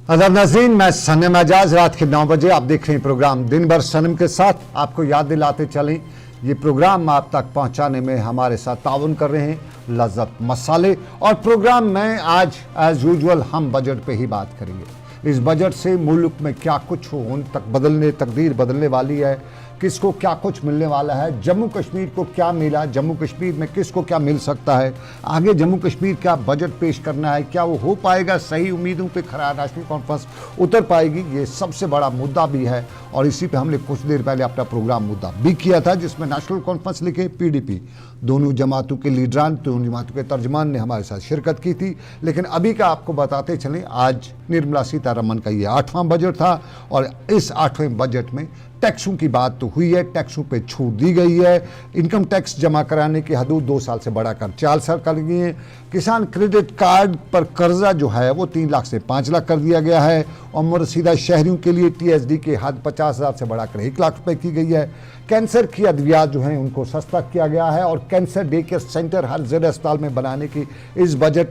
अदब नाज़रीन, मैं सनम एजाज। रात के 9 बजे आप देख रहे हैं प्रोग्राम दिन भर सनम के साथ। आपको याद दिलाते चलें, ये प्रोग्राम आप तक पहुंचाने में हमारे साथ ताउन कर रहे हैं लज़्ज़त मसाले। और प्रोग्राम में आज एज़ यूजुअल हम बजट पे ही बात करेंगे। इस बजट से मुल्क में क्या कुछ हो, उन तक तकदीर बदलने वाली है, किसको क्या कुछ मिलने वाला है, जम्मू कश्मीर को क्या मिला, जम्मू कश्मीर में किसको क्या मिल सकता है, आगे जम्मू कश्मीर क्या बजट पेश करना है, क्या वो हो पाएगा, सही उम्मीदों पे खरा नेशनल कॉन्फ्रेंस उतर पाएगी, ये सबसे बड़ा मुद्दा भी है। और इसी पे हमने कुछ देर पहले अपना प्रोग्राम मुद्दा भी किया था, जिसमें नेशनल कॉन्फ्रेंस लिखे पीडीपी दोनों जमातों के लीडरान, दोनों जमातों के तर्जमान ने हमारे साथ शिरकत की थी। लेकिन अभी का आपको बताते चलें, आज निर्मला सीतारमण का ये 8वां बजट था और इस 8वें बजट में टैक्सों की बात तो हुई है, टैक्सों पे छूट दी गई है, इनकम टैक्स जमा कराने की हदूद 2 साल से बढ़ाकर 4 साल कर गई है, किसान क्रेडिट कार्ड पर कर्जा जो है वो 3 लाख से 5 लाख कर दिया गया है, और मुर्शिदा शहरियों के लिए टीएसडी की हद 50,000 से बढ़ाकर 1 लाख रुपए की गई है। कैंसर की अद्वियात जो हैं उनको सस्ता किया गया है और कैंसर डे केयर सेंटर हर ज़िला अस्पताल में बनाने की इस बजट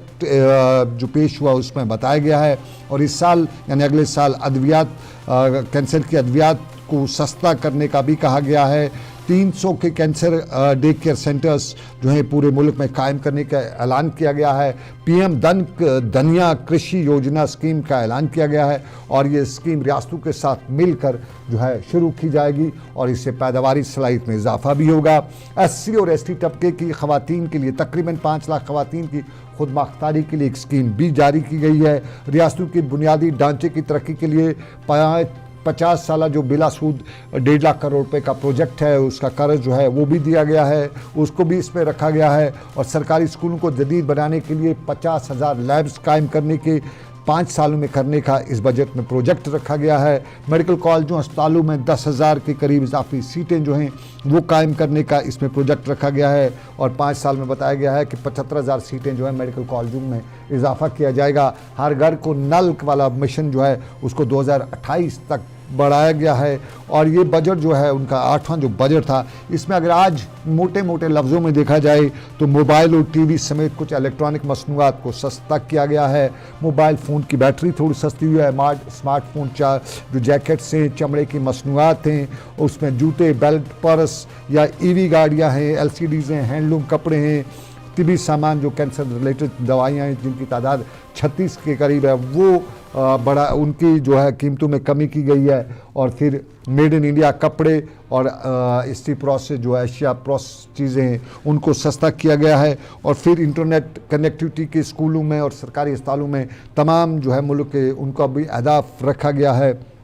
जो पेश हुआ उसमें बताया गया है। और इस साल यानी अगले साल अद्वियात कैंसर की अद्वियात को सस्ता करने का भी कहा गया है। 300 के कैंसर डे केयर सेंटर्स जो हैं पूरे मुल्क में कायम करने का ऐलान किया गया है। पीएम धनिया कृषि योजना स्कीम का ऐलान किया गया है और ये स्कीम रियासतों के साथ मिलकर जो है शुरू की जाएगी और इससे पैदावारी सलाहियत में इजाफा भी होगा। एससी और एसटी तबके की खवातीन के लिए तकरीबन 5 लाख खवातीन की खुद मुख्तारी के लिए एक स्कीम भी जारी की गई है। रियासतों की बुनियादी ढांचे की तरक्की के लिए 50 साल जो बिला सूद 1.5 लाख करोड़ रुपए का प्रोजेक्ट है, उसका कर्ज जो है वो भी दिया गया है, उसको भी इसमें रखा गया है। और सरकारी स्कूलों को जदीद बनाने के लिए 50,000 लैब्स कायम करने के 5 सालों में करने का इस बजट में प्रोजेक्ट रखा गया है। मेडिकल कॉलेजों अस्पतालों में 10,000 के करीब इजाफी सीटें जो हैं वो कायम करने का इसमें प्रोजेक्ट रखा गया है और 5 साल में बताया गया है कि 75,000 सीटें जो है मेडिकल कॉलेजों में इजाफा किया जाएगा। हर घर को नल वाला मिशन जो है उसको 2028 तक बढ़ाया गया है। और ये बजट जो है उनका 8वां जो बजट था, इसमें अगर आज मोटे मोटे लफ्ज़ों में देखा जाए तो मोबाइल और टीवी समेत कुछ इलेक्ट्रॉनिक मसनूआत को सस्ता किया गया है। मोबाइल फ़ोन की बैटरी थोड़ी सस्ती हुई है, स्मार्टफोन जो जैकेट्स हैं, चमड़े की मसनूआत हैं, उसमें जूते, बेल्ट, पर्स या ईवी गाड़ियाँ हैं, LCDs हैं, हैंडलूम कपड़े हैं, तिबी सामान जो कैंसर रिलेटेड दवाइयाँ हैं जिनकी तादाद 36 के करीब है, वो बड़ा उनकी जो है कीमतों में कमी की गई है। और फिर मेड इन इंडिया कपड़े और इसी प्रोसेस जो एशिया प्रोसेस चीज़ें हैं उनको सस्ता किया गया है। और फिर इंटरनेट कनेक्टिविटी के स्कूलों में और सरकारी अस्पतालों में तमाम जो है मुल्क के उनका भी अहदाफ रखा गया है।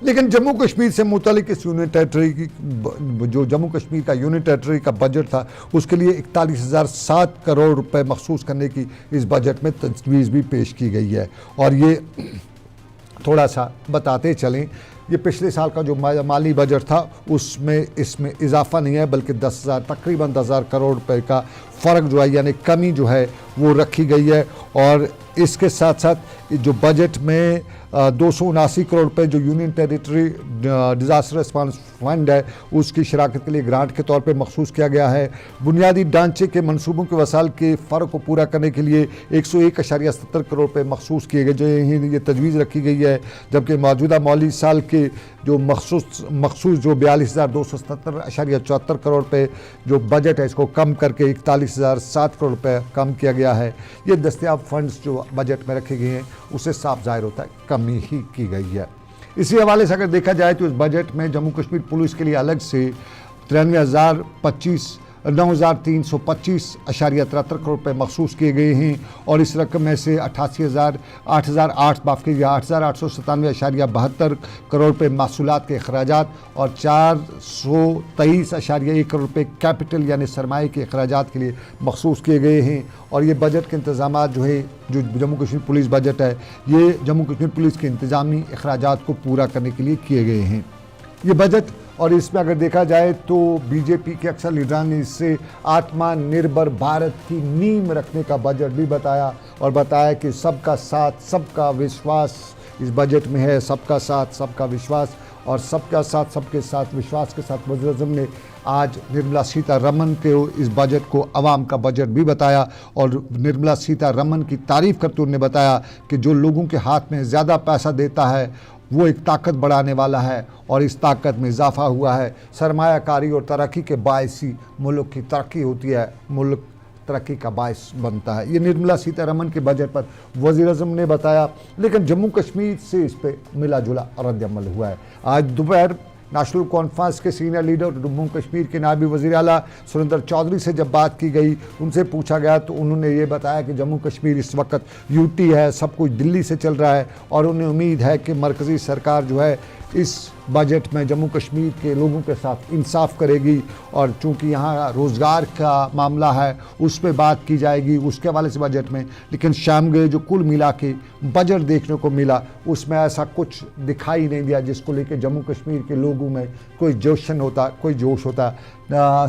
लेकिन जम्मू कश्मीर से मुतल्लिक इस यूनियन टेरिटरी की जो जम्मू कश्मीर का यूनियन टेरिटरी का बजट था उसके लिए 41,007 करोड़ रुपए मखसूस करने की इस बजट में तजवीज़ भी पेश की गई है। और ये थोड़ा सा बताते चलें, ये पिछले साल का जो माली बजट था उसमें इसमें इजाफा नहीं है, बल्कि तकरीबन 10,000 करोड़ रुपए का फ़र्क जो है यानी कमी जो है वो रखी गई है। और इसके साथ साथ जो बजट में 279 करोड़ रुपए जो union territory disaster response fund है उसकी शराकत के लिए ग्रांट के तौर पे मखसूस किया गया है। बुनियादी ढांचे के मनसूबों के वसाइल के फ़र्क को पूरा करने के लिए 101.70 करोड़ रुपए मखसूस किए गए, जो ये तजवीज़ रखी गई है। जबकि मौजूदा माली साल के जो मखसूस जो 42,277.74 करोड़ रुपए जो बजट है इसको कम करके 41,007 करोड़ रुपए कम किया गया है। ये दस्तियाब फंड्स जो बजट में रखे गए हैं उससे साफ जाहिर होता है कमी ही की गई है। इसी हवाले से अगर देखा जाए तो इस बजट में जम्मू कश्मीर पुलिस के लिए अलग से 9,325.73 करोड़ रुपए मखसूस किए गए हैं। और इस रकम में से 8,897.72 करोड़ रुपए मासूलात के अखराजात और 423.1 करोड़ रुपए कैपिटल यानी सरमाए के अखराजात के लिए मखसूस किए गए हैं। और ये बजट के इंतजाम जो है जो जम्मू कश्मीर पुलिस बजट है ये जम्मू कश्मीर पुलिस के इंतजामी अखराजात को पूरा करने के लिए किए गए हैं ये बजट। और इसमें अगर देखा जाए तो बीजेपी के अक्सर लीडरान ने इससे आत्मनिर्भर भारत की नींव रखने का बजट भी बताया और बताया कि सबका साथ सबका विश्वास इस बजट में है, सबका साथ सबका विश्वास। और सबका साथ सबके साथ विश्वास के साथ वज़ीर आज़म ने आज निर्मला सीतारमण के इस बजट को अवाम का बजट भी बताया और निर्मला सीतारमण की तारीफ़ करते उन्होंने बताया कि जो लोगों के हाथ में ज़्यादा पैसा देता है वो एक ताकत बढ़ाने वाला है और इस ताकत में इजाफा हुआ है। सरमायाकारी और तरक्की के बायस ही मुल्क की तरक्की होती है, मुल्क तरक्की का बायस बनता है। ये निर्मला सीतारमण के बजट पर वज़ीर आज़म ने बताया। लेकिन जम्मू कश्मीर से इस पर मिला जुला रद्द-ए-अमल हुआ है। आज दोपहर नेशनल कॉन्फ्रेंस के सीनियर लीडर जम्मू कश्मीर के नायब वज़ीर आला सुरेंद्र चौधरी से जब बात की गई, उनसे पूछा गया तो उन्होंने ये बताया कि जम्मू कश्मीर इस वक्त यूटी है, सब कुछ दिल्ली से चल रहा है और उन्हें उम्मीद है कि मरकज़ी सरकार जो है इस बजट में जम्मू कश्मीर के लोगों के साथ इंसाफ करेगी और चूँकि यहाँ रोज़गार का मामला है उस पर बात की जाएगी उसके हवाले से बजट में। लेकिन शाम गए जो कुल मिला के बजट देखने को मिला उसमें ऐसा कुछ दिखाई नहीं दिया जिसको लेकर जम्मू कश्मीर के लोगों में कोई जोशन होता, कोई जोश होता।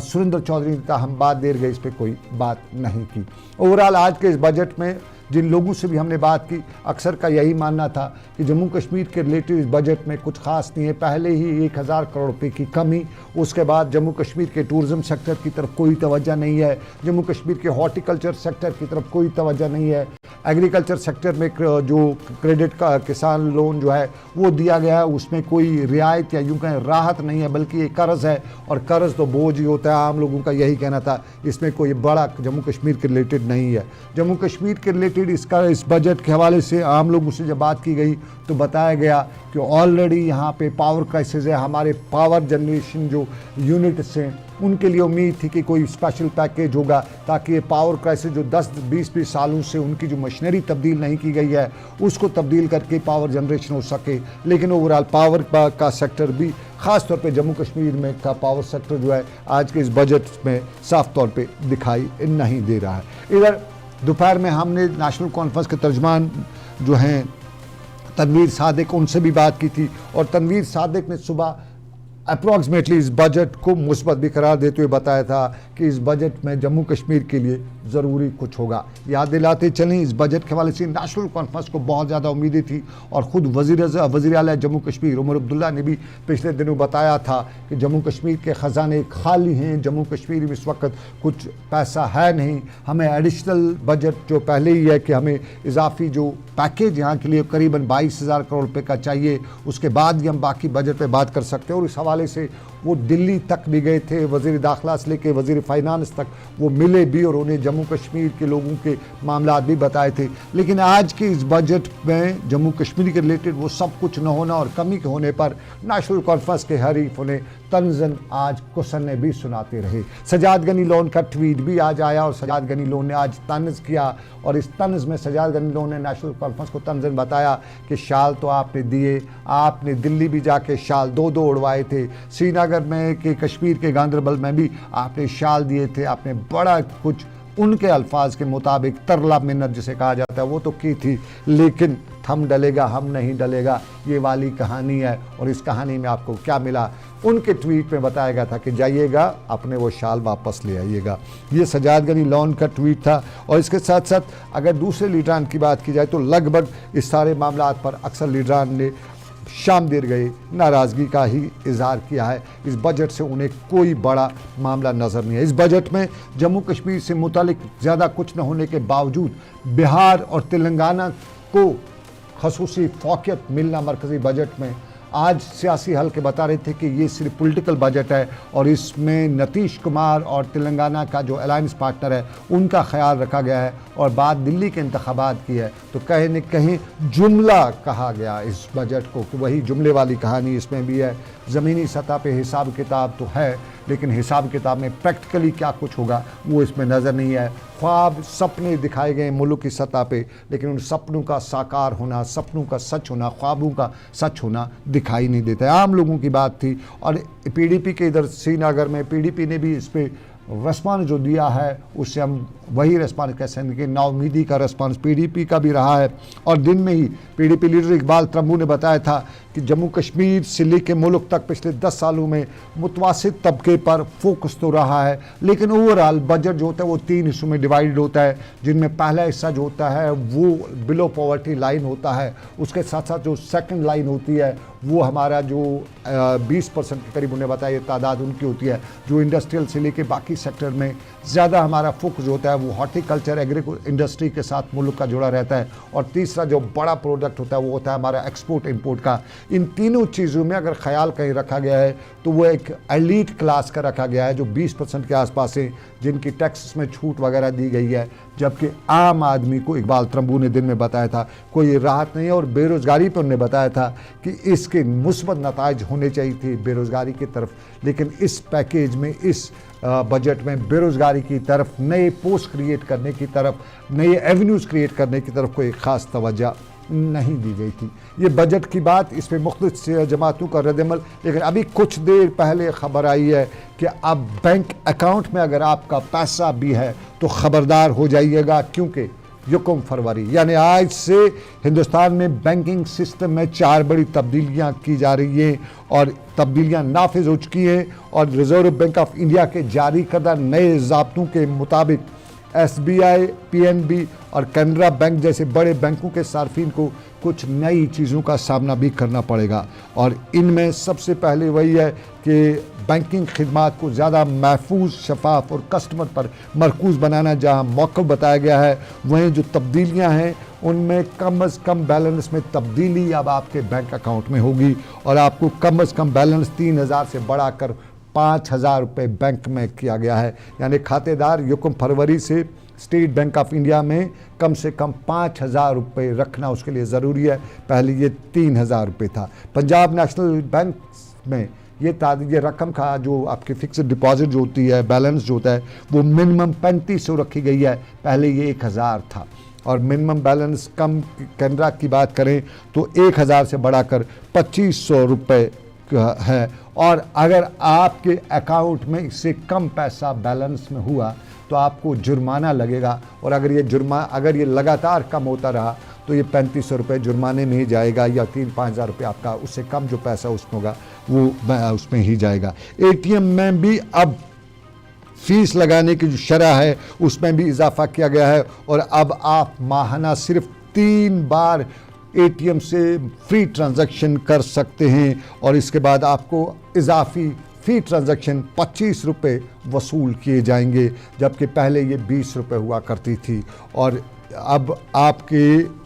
सुरेंद्र चौधरी ने कहा हम बात देर गए, इस पर कोई बात नहीं की। ओवरऑल आज के इस बजट में जिन लोगों से भी हमने बात की अक्सर का यही मानना था कि जम्मू कश्मीर के रिलेटिव इस बजट में कुछ खास नहीं है। पहले ही 1000 करोड़ रुपए की कमी, उसके बाद जम्मू कश्मीर के टूरिज़्म सेक्टर की तरफ कोई तवज्जो नहीं है, जम्मू कश्मीर के हॉर्टिकल्चर सेक्टर की तरफ कोई तवज्जो नहीं है, एग्रीकल्चर सेक्टर में जो क्रेडिट का किसान लोन जो है वो दिया गया है उसमें कोई रियायत या यूँ कहें राहत नहीं है बल्कि ये कर्ज़ है और कर्ज़ तो बोझ ही होता है। आम लोगों का यही कहना था, इसमें कोई बड़ा जम्मू कश्मीर के रिलेटेड नहीं है। जम्मू कश्मीर के रिलेटेड इस बजट के हवाले से आम लोगों से जब बात की गई तो बताया गया कि ऑलरेडी यहाँ पे पावर क्राइसिस है। हमारे पावर जनरेशन जो यूनिट्स हैं उनके लिए उम्मीद थी कि कोई स्पेशल पैकेज होगा ताकि ये पावर क्राइसिस जो 10-20 सालों से उनकी जो मशीनरी तब्दील नहीं की गई है उसको तब्दील करके पावर जनरेशन हो सके। लेकिन ओवरऑल पावर का सेक्टर भी ख़ास तौर पे जम्मू कश्मीर में का पावर सेक्टर जो है आज के इस बजट में साफ तौर पे दिखाई नहीं दे रहा है। इधर दोपहर में हमने नेशनल कॉन्फ्रेंस के तर्जमान जो हैं तनवीर सादिक, उनसे भी बात की थी और तनवीर सादिक ने सुबह अप्रॉक्सीमेटली इस बजट को मुस्बत भी करार देते हुए बताया था कि इस बजट में जम्मू कश्मीर के लिए ज़रूरी कुछ होगा। याद दिलाते चलें इस बजट के हवाले से नेशनल कॉन्फ्रेंस को बहुत ज़्यादा उम्मीदें थी और ख़ुद वज़ीर आला जम्मू कश्मीर उमर अब्दुल्ला ने भी पिछले दिनों बताया था कि जम्मू कश्मीर के ख़जाने खाली हैं, जम्मू कश्मीर में इस वक्त कुछ पैसा है नहीं, हमें एडिशनल बजट जो पहले ही है कि हमें इजाफी जो पैकेज यहाँ के लिए करीबन 22,000 करोड़ रुपये का चाहिए, उसके बाद ही हम बाकी बजट पर बात कर सकते हैं। और इस हवाले से वो दिल्ली तक भी गए थे, वज़ीर दाखिला से लेकर वज़ीर फाइनेंस तक वो मिले भी और उन्हें जम्मू कश्मीर के लोगों के मामला भी बताए थे। लेकिन आज के इस बजट में जम्मू कश्मीर के रिलेटेड वो सब कुछ न होना और कमी के होने पर नेशनल कॉन्फ्रेंस के हरीफ उन्हें तंजन आज कुसन्ने भी सुनाते रहे। सजाद गनी लोन का ट्वीट भी आज आया और सजाद गनी लोन ने आज तंज किया और इस तंज में सजाद गनी लोन ने नेशनल कॉन्फ्रेंस को तंजन बताया कि शाल तो आपने दिए, आपने दिल्ली भी जाके शाल दो उड़वाए थे, श्रीनगर में कि कश्मीर के गांदरबल में भी आपने शाल दिए थे, आपने बड़ा कुछ उनके अल्फाज के मुताबिक तरला मिन्नत जिसे कहा जाता है वो तो की थी, लेकिन थम डलेगा हम नहीं डलेगा ये वाली कहानी है। और इस कहानी में आपको क्या मिला, उनके ट्वीट में बताया गया था कि जाइएगा अपने वो शाल वापस ले आइएगा। ये सजाद गनी लॉन का ट्वीट था। और इसके साथ साथ अगर दूसरे लीडरान की बात की जाए तो लगभग इस सारे मामलात पर अक्सर लीडरान ने शाम देर गए नाराज़गी का ही इजहार किया है। इस बजट से उन्हें कोई बड़ा मामला नज़र नहीं है। इस बजट में जम्मू कश्मीर से मुतालिक ज़्यादा कुछ न होने के बावजूद बिहार और तेलंगाना को खसूसी फ़ौक़ियत मिलना मरकज़ी बजट में, आज सियासी हल्के बता रहे थे कि ये सिर्फ पॉलिटिकल बजट है और इसमें नीतीश कुमार और तेलंगाना का जो अलायंस पार्टनर है उनका ख्याल रखा गया है और बात दिल्ली के इंतखाबात की है। तो कहीं न कहीं जुमला कहा गया इस बजट को कि वही जुमले वाली कहानी इसमें भी है। ज़मीनी सतह पे हिसाब किताब तो है लेकिन हिसाब किताब में प्रैक्टिकली क्या कुछ होगा वो इसमें नज़र नहीं है। ख्वाब सपने दिखाए गए मुल्क की सतह पे, लेकिन उन सपनों का साकार होना, सपनों का सच होना, ख्वाबों का सच होना दिखाई नहीं देता है। आम लोगों की बात थी और पीडीपी के इधर श्रीनगर में पीडीपी ने भी इस पर रेस्पॉन्स जो दिया है उससे हम वही रेस्पॉन्स कह सकते हैं कि नाउमीदी का रेस्पॉन्स पीडीपी का भी रहा है। और दिन में ही पीडीपी लीडर इकबाल तंबू ने बताया था कि जम्मू कश्मीर से लेकर मुल्क तक पिछले 10 सालों में मुतवासित तबके पर फोकस तो रहा है, लेकिन ओवरऑल बजट जो होता है वो 3 हिस्सों में डिवाइड होता है, जिनमें पहला हिस्सा जो होता है वो बिलो पॉवर्टी लाइन होता है, उसके साथ साथ जो सेकंड लाइन होती है वो हमारा जो 20% के करीब उन्हें बताया तादाद उनकी होती है। जो इंडस्ट्रियल से लेके बाकी सेक्टर में ज़्यादा हमारा फोकस होता है वो हॉर्टिकल्चर इंडस्ट्री के साथ मुल्क का जुड़ा रहता है। और तीसरा जो बड़ा प्रोडक्ट होता है वो होता है हमारा एक्सपोर्ट इंपोर्ट का। इन तीनों चीज़ों में अगर ख्याल कहीं रखा गया है तो वो एक एलीट क्लास का रखा गया है जो 20% के आसपास है, जिनकी टैक्स में छूट वगैरह दी गई है। जबकि आम आदमी को इकबाल त्रंबू ने दिन में बताया था कोई राहत नहीं है। और बेरोज़गारी पर उन्होंने बताया था कि इसके मुस्बत नताइज होने चाहिए थे बेरोज़गारी की तरफ, लेकिन इस पैकेज में, इस बजट में बेरोज़गारी की तरफ, नए पोस्ट क्रिएट करने की तरफ, नए एवेन्यूज़ क्रिएट करने की तरफ कोई ख़ास तवज्जो नहीं दी गई थी। ये बजट की बात, इस पर मुख्तलिफ जमातों का रद्दमल। लेकिन अभी कुछ देर पहले खबर आई है कि अब बैंक अकाउंट में अगर आपका पैसा भी है तो ख़बरदार हो जाइएगा, क्योंकि 1 फरवरी यानी आज से हिंदुस्तान में बैंकिंग सिस्टम में 4 बड़ी तब्दीलियां की जा रही हैं और तब्दीलियां नाफिज हो चुकी हैं। और रिजर्व बैंक ऑफ इंडिया के जारी करदा नए ज़ाब्तों के मुताबिक SBI, PNB और कैनरा बैंक जैसे बड़े बैंकों के सार्फिन को कुछ नई चीज़ों का सामना भी करना पड़ेगा। और इनमें सबसे पहले वही है कि बैंकिंग खिदमात को ज़्यादा महफूज, शफाफ और कस्टमर पर मरकूज़ बनाना जहाँ मौक़िफ़ बताया गया है, वहीं जो तब्दीलियाँ हैं उनमें कम अज़ कम बैलेंस में तब्दीली अब आपके बैंक अकाउंट में होगी। और आपको कम अज़ कम बैलेंस 3,000 से बढ़ाकर 5,000 रुपये बैंक में किया गया है। यानी खातेदार 1 फरवरी से स्टेट बैंक ऑफ इंडिया में कम से कम 5,000 रुपये रखना उसके लिए ज़रूरी है। पहले ये 3,000 रुपये था। पंजाब नेशनल बैंक में ये रकम का जो आपकी फिक्स्ड डिपॉजिट जो होती है, बैलेंस जो होता है, वो मिनिमम 3500 रखी गई है। पहले ये 1,000 था। और मिनिमम बैलेंस कम कैनरा की बात करें तो 1,000 से बढ़ाकर 2,500 रुपये है। और अगर आपके अकाउंट में इससे कम पैसा बैलेंस में हुआ तो आपको जुर्माना लगेगा। और अगर ये लगातार कम होता रहा तो ये 3,500 रुपये जुर्माने में ही जाएगा, या 3-5 हज़ार रुपये आपका उससे कम जो पैसा उसमें होगा वो उसमें ही जाएगा। ATM में भी अब फीस लगाने की जो शरह है उसमें भी इजाफा किया गया है। और अब आप माहाना सिर्फ 3 बार ATM से फ्री ट्रांजैक्शन कर सकते हैं। और इसके बाद आपको इजाफी फ़ी ट्रांजैक्शन 25 रुपये वसूल किए जाएंगे, जबकि पहले ये 20 रुपये हुआ करती थी। और अब आपके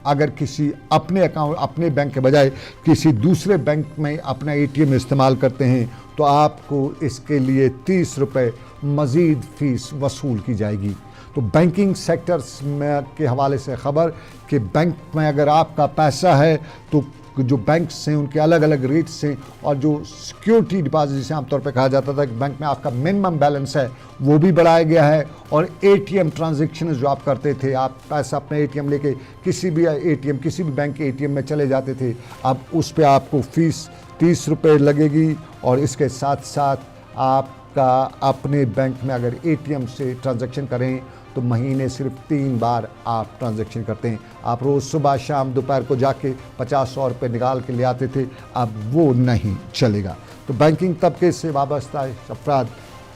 अगर किसी अपने बैंक के बजाय किसी दूसरे बैंक में अपना ATM इस्तेमाल करते हैं तो आपको इसके लिए 30 रुपये मज़ीद फ़ीस वसूल की जाएगी। तो बैंकिंग सेक्टर्स में के हवाले से ख़बर कि बैंक में अगर आपका पैसा है तो जो बैंक्स हैं उनके अलग अलग रेट्स हैं। और जो सिक्योरिटी डिपॉजिट जिसे आमतौर पर कहा जाता था कि बैंक में आपका मिनिमम बैलेंस है, वो भी बढ़ाया गया है। और ATM ट्रांजैक्शन जो आप करते थे, आप पैसा अपने ATM लेके किसी भी बैंक के ATM में चले जाते थे, अब उस पर आपको फ़ीस 30 रुपये लगेगी। और इसके साथ साथ आपका अपने बैंक में अगर ATM से ट्रांजैक्शन करें तो महीने सिर्फ 3 बार आप ट्रांजैक्शन करते हैं। आप रोज़ सुबह शाम दोपहर को जाके 50-100 रुपये निकाल के ले आते थे, अब वो नहीं चलेगा। तो बैंकिंग तबके से वाबस्ता अफराद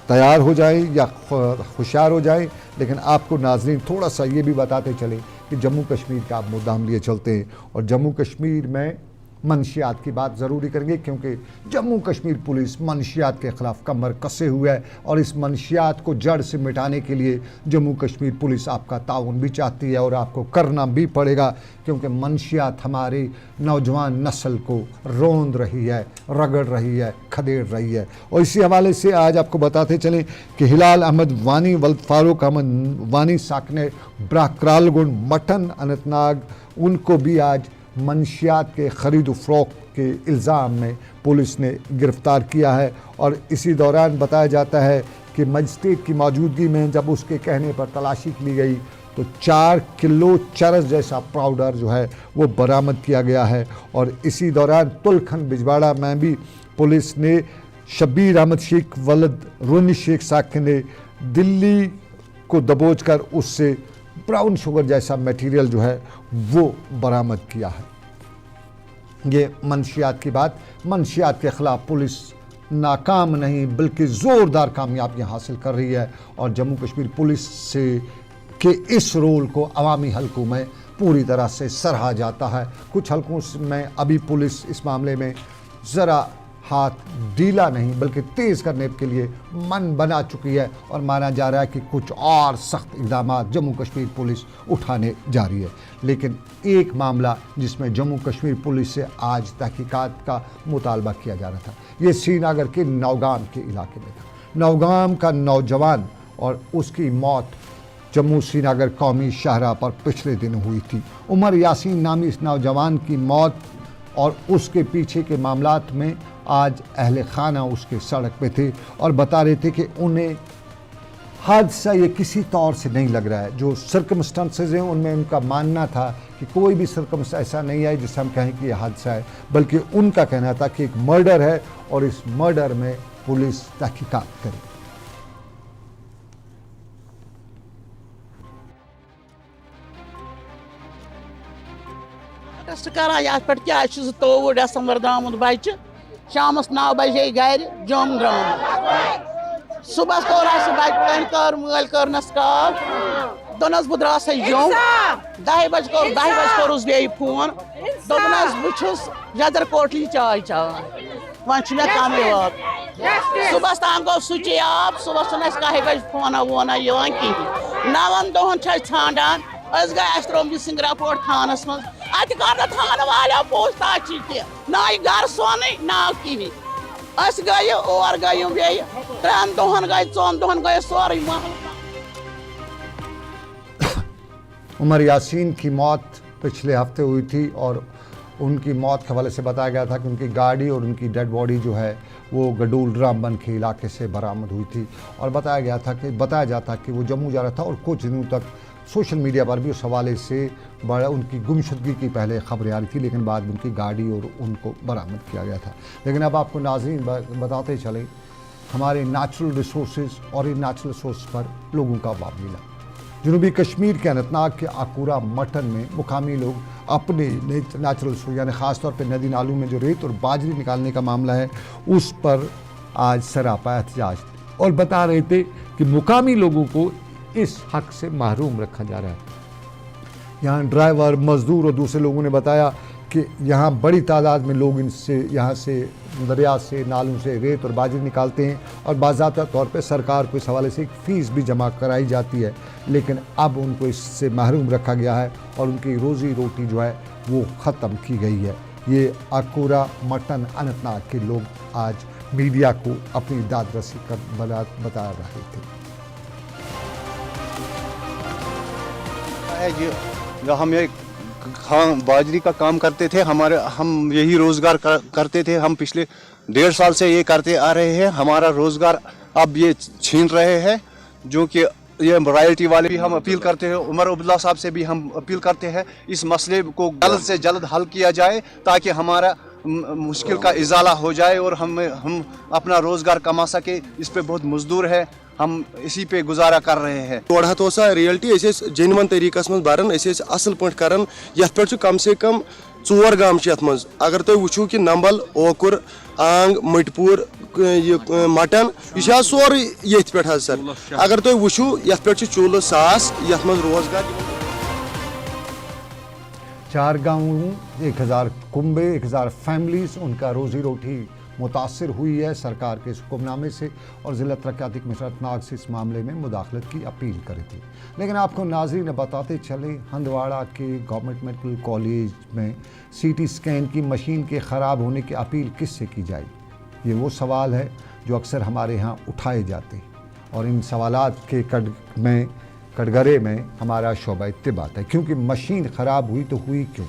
तैयार हो जाएं या होशियार हो जाएं। लेकिन आपको नाज़रीन थोड़ा सा ये भी बताते चलें कि जम्मू कश्मीर का आप मुद्दा हम लिए चलते हैं। और जम्मू कश्मीर में मनशियात की बात ज़रूरी करेंगे, क्योंकि जम्मू कश्मीर पुलिस मनशियात के ख़िलाफ़ कमर कसे हुए है। और इस मनशियात को जड़ से मिटाने के लिए जम्मू कश्मीर पुलिस आपका ताउन भी चाहती है और आपको करना भी पड़ेगा, क्योंकि मनशियात हमारी नौजवान नस्ल को रोंद रही है, रगड़ रही है, खदेड़ रही है। और इसी हवाले से आज आपको बताते चलें कि हिलाल अहमद वानी, वल्द फारूक अहमद वानी साकने, ब्राक्रालगुंड, मटन, अनंतनाग, उनको भी आज मनशियात के ख़रीद फ़रोख्त के इल्ज़ाम में पुलिस ने गिरफ़्तार किया है। और इसी दौरान बताया जाता है कि मजिस्ट्रेट की मौजूदगी में जब उसके कहने पर तलाशी ली गई तो 4 किलो चरस जैसा पाउडर जो है वो बरामद किया गया है। और इसी दौरान तुलखन बिजवाड़ा में भी पुलिस ने शब्बीर अहमद शेख वलद रुनी शेख साखे ने दिल्ली को दबोच कर उससे ब्राउन शुगर जैसा मटेरियल जो है वो बरामद किया है। ये मनशियात की बात। मनशियात के ख़िलाफ़ पुलिस नाकाम नहीं बल्कि ज़ोरदार कामयाबियाँ हासिल कर रही है। और जम्मू कश्मीर पुलिस से के इस रोल को अवामी हलकों में पूरी तरह से सराहा जाता है। कुछ हलकों में अभी पुलिस इस मामले में ज़रा हाथ ढीला नहीं बल्कि तेज़ करने के लिए मन बना चुकी है और माना जा रहा है कि कुछ और सख्त इक़दाम जम्मू कश्मीर पुलिस उठाने जा रही है। लेकिन एक मामला जिसमें जम्मू कश्मीर पुलिस से आज तहकीकात का मुतालबा किया जा रहा था, ये श्रीनगर के नौगाम के इलाके में था। नौगाम का नौजवान और उसकी मौत जम्मू श्रीनगर कौमी शाहराह पर पिछले दिन हुई थी। उमर यासीन नामी इस नौजवान की मौत और उसके पीछे के मामलात में आज अहले खाना उसके सड़क पे थे और बता रहे थे कि उन्हें हादसा ये किसी तौर से नहीं लग रहा है। जो सर्कमस्टांसेस हैं उनमें उनका मानना था कि कोई भी सर्कमस्टांस ऐसा नहीं है जिससे हम कहें कि ये हादसा है, बल्कि उनका कहना था कि एक मर्डर है और इस मर्डर में पुलिस तहकीकात करे। क्या 23 दिसंबर द्रामुत बच्चे शाम 9 बजे घर जम द्राम सुबह तोर बच्चे मल करनस कॉल दोनस बह द्रास जम 10 बजे कोरुस बे फोन दोपनस बहुस जदर कोटली चाय चावान वन मे कम वात सुबह ताम गो स्विच ऑफ सुबह कह बजे फोना वोना कहें 9 दोहन छांडान गए त्रोम सिंगरापोट थानस मज अत कर थाना वाले पूछताछ ना घर सोन ना कहें गए और गई बे 3 दोहन गए 4 दोहन गए सोरे महल। उमर यासीन की मौत पिछले हफ्ते हुई थी और उनकी मौत के हवाले से बताया गया था कि उनकी गाड़ी और उनकी डेड बॉडी जो है वो गडूल रामबन के इलाके से बरामद हुई थी और बताया जाता कि वो जम्मू जा रहा था और कुछ दिनों तक सोशल मीडिया पर भी उस हवाले से बड़ा उनकी गुमशुदगी की पहले खबरें आ रही थी, लेकिन बाद में उनकी गाड़ी और उनको बरामद किया गया था। लेकिन अब आपको नाज़रीन बताते चले हमारे नेचुरल रिसोर्सेज और इन नेचुरल रिसोर्स पर लोगों का मामला। जनूबी कश्मीर के अनंतनाग के आकूरा मटन में मुकामी लोग अपने नेचुरल रिसोर्स यानी ख़ास तौर पर नदी नालों में जो रेत और बाजरी निकालने का मामला है उस पर आज सरापा एहतजाज और बता रहे थे कि मुकामी लोगों को इस हक से महरूम रखा जा रहा है। यहाँ ड्राइवर, मजदूर और दूसरे लोगों ने बताया कि यहाँ बड़ी तादाद में लोग यहाँ से दरिया से, नालों से रेत और बाजरी निकालते हैं और बाज़ाब्ता तौर पे सरकार को इस हवाले से एक फ़ीस भी जमा कराई जाती है, लेकिन अब उनको इससे महरूम रखा गया है और उनकी रोज़ी रोटी जो है वो ख़त्म की गई है। ये आकूरा मटन अनंतनाग के लोग आज मीडिया को अपनी दादरसी कर बता रहे थे। जो हम ये बाजरी का काम करते थे, हम यही रोज़गार करते थे। हम पिछले 1.5 साल से ये करते आ रहे हैं। हमारा रोज़गार अब ये छीन रहे हैं, जो कि ये रॉयल्टी वाले भी हम अपील करते हैं। उमर अब्दुल्ला साहब से भी हम अपील करते हैं इस मसले को जल्द से जल्द हल किया जाए ताकि हमारा मुश्किल का इजाला हो जाए और हम अपना रोज़गार कमा सके। इस पे बहुत मजदूर है, हम इसी पे गुजारा कर रहे हैं। तोड़ तो सा रियल्टी जेनवन तरीकस मज बरान असल पे कर पे कम से कम 4 गाम मज अगर तुम वो कि नंबल, ओकुर, आंग, मटपुर, मटन यह सोरे ये पे सर अगर तुम वो पे चूल 1000 ये रोजगार 4 गाँवों 1000 कुंबे 1000 फैमिलीज उनका रोजी रोटी मुतासर हुई है सरकार के इस हुक्मनामे से और ज़िला तरक्याती कमिश्नर अनंतनाग से इस मामले में मुदाखलत की अपील करी थी। लेकिन आपको नाज़रीन बताते चले हंदवाड़ा के गवर्नमेंट मेडिकल कॉलेज में CT स्कैन की मशीन के ख़राब होने की अपील किससे की जाए, ये वो सवाल है जो अक्सर हमारे यहाँ उठाए जाते हैं और इन सवालात के कटघरे में हमारा शोबा इत्तिबात है, क्योंकि मशीन ख़राब हुई तो हुई क्यों।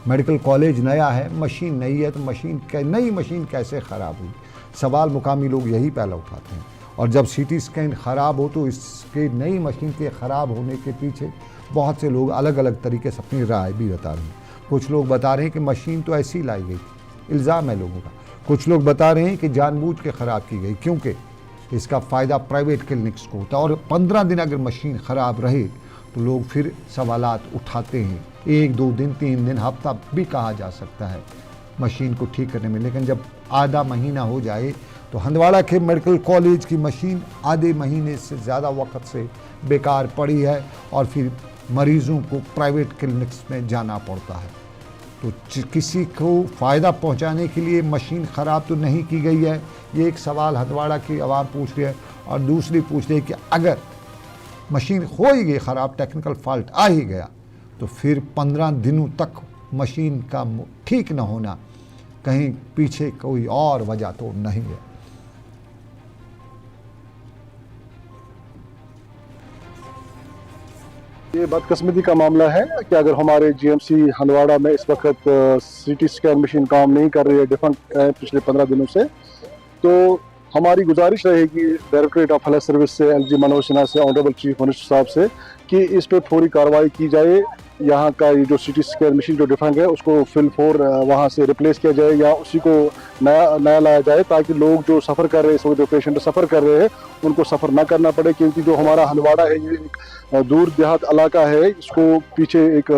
मेडिकल कॉलेज नया है, मशीन नई है, तो नई मशीन कैसे ख़राब हुई, सवाल मुकामी लोग यही पहला उठाते हैं। और जब CT स्कैन ख़राब हो तो इसके नई मशीन के ख़राब होने के पीछे बहुत से लोग अलग अलग तरीके से अपनी राय भी बता रहे हैं। कुछ लोग बता रहे हैं कि मशीन तो ऐसी लाई गई, इल्ज़ाम है लोगों का। कुछ लोग बता रहे हैं कि जानबूझ के ख़राब की गई क्योंकि इसका फ़ायदा प्राइवेट क्लिनिक्स को होता है और 15 दिन अगर मशीन ख़राब रहे तो लोग फिर सवालात उठाते हैं। 1, 2 दिन, 3 दिन, हफ्ता भी कहा जा सकता है मशीन को ठीक करने में, लेकिन जब आधा महीना हो जाए तो हंदवाड़ा के मेडिकल कॉलेज की मशीन आधे महीने से ज़्यादा वक्त से बेकार पड़ी है और फिर मरीज़ों को प्राइवेट क्लिनिक्स में जाना पड़ता है। तो किसी को फ़ायदा पहुंचाने के लिए मशीन ख़राब तो नहीं की गई है, ये एक सवाल हंदवाड़ा की आवाम पूछ रही है। और दूसरी पूछ रही है कि अगर मशीन हो ही गई ख़राब, टेक्निकल फॉल्ट आ ही गया, तो फिर 15 दिनों तक मशीन का ठीक न होना, कहीं पीछे कोई और वजह तो नहीं है। ये बदकिस्मती का मामला है कि अगर हमारे जीएमसी हंदवाड़ा में इस वक्त सीटी स्कैन मशीन काम नहीं कर रही है, डिफरेंट पिछले 15 दिनों से, तो हमारी गुजारिश रहेगी डायरेक्टरेट ऑफ हेल्थ सर्विस से, एलजी मनोज सिन्हा से, ऑनरेबल चीफ मिनिस्टर साहब से कि इस पर फौरी कार्रवाई की जाए। यहाँ का ये जो सीटी स्कैन मशीन जो डिफरेंट है उसको फिल फोर वहाँ से रिप्लेस किया जाए या उसी को नया लाया जाए, ताकि लोग जो सफ़र कर रहे हैं, इस वक्त जो पेशेंट सफ़र कर रहे हैं उनको सफ़र ना करना पड़े। क्योंकि जो हमारा हंदवाड़ा है ये एक दूर देहात इलाका है, इसको पीछे एक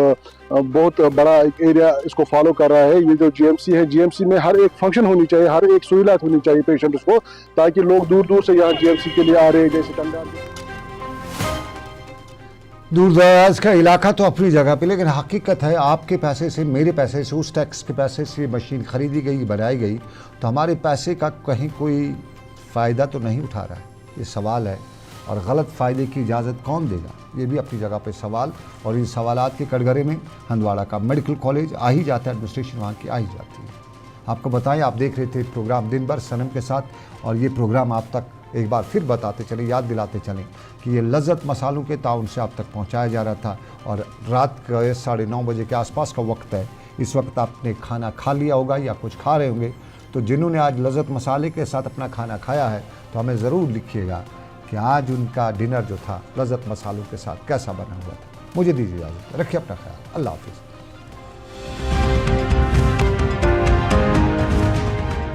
बहुत बड़ा एक एरिया इसको फॉलो कर रहा है। ये जो जीएमसी है, जीएमसी में हर एक फंक्शन होनी चाहिए, हर एक सहूलियत होनी चाहिए पेशेंट्स को, ताकि लोग दूर दूर से यहाँ जीएमसी के लिए आ रहे हैं, जैसे कंडाल। दूर दराज का इलाका तो अपनी जगह पे, लेकिन हकीकत है आपके पैसे से, मेरे पैसे से, उस टैक्स के पैसे से मशीन खरीदी गई, बनाई गई, तो हमारे पैसे का कहीं कोई फ़ायदा तो नहीं उठा रहा है, ये सवाल है। और गलत फ़ायदे की इजाज़त कौन देगा, ये भी अपनी जगह पे सवाल। और इन सवालात के कटघरे में हंदवाड़ा का मेडिकल कॉलेज आ ही जाता है, एडमिनिस्ट्रेशन वहाँ की आ ही जाती है। आपको बताएं, आप देख रहे थे प्रोग्राम दिन भर सनम के साथ, और ये प्रोग्राम आप तक एक बार फिर बताते चलें, याद दिलाते चलें कि ये लज़्ज़त मसालों के ताउन से आप तक पहुंचाया जा रहा था। और रात के 9:30 बजे के आसपास का वक्त है, इस वक्त आपने खाना खा लिया होगा या कुछ खा रहे होंगे। तो जिन्होंने आज लज़्ज़त मसाले के साथ अपना खाना खाया है, तो हमें ज़रूर लिखिएगा कि आज उनका डिनर जो था लज़्ज़त मसालों के साथ कैसा बना हुआ था। मुझे दीजिए इजाज़त, रखिए अपना ख्याल, अल्लाह हाफ़िज़।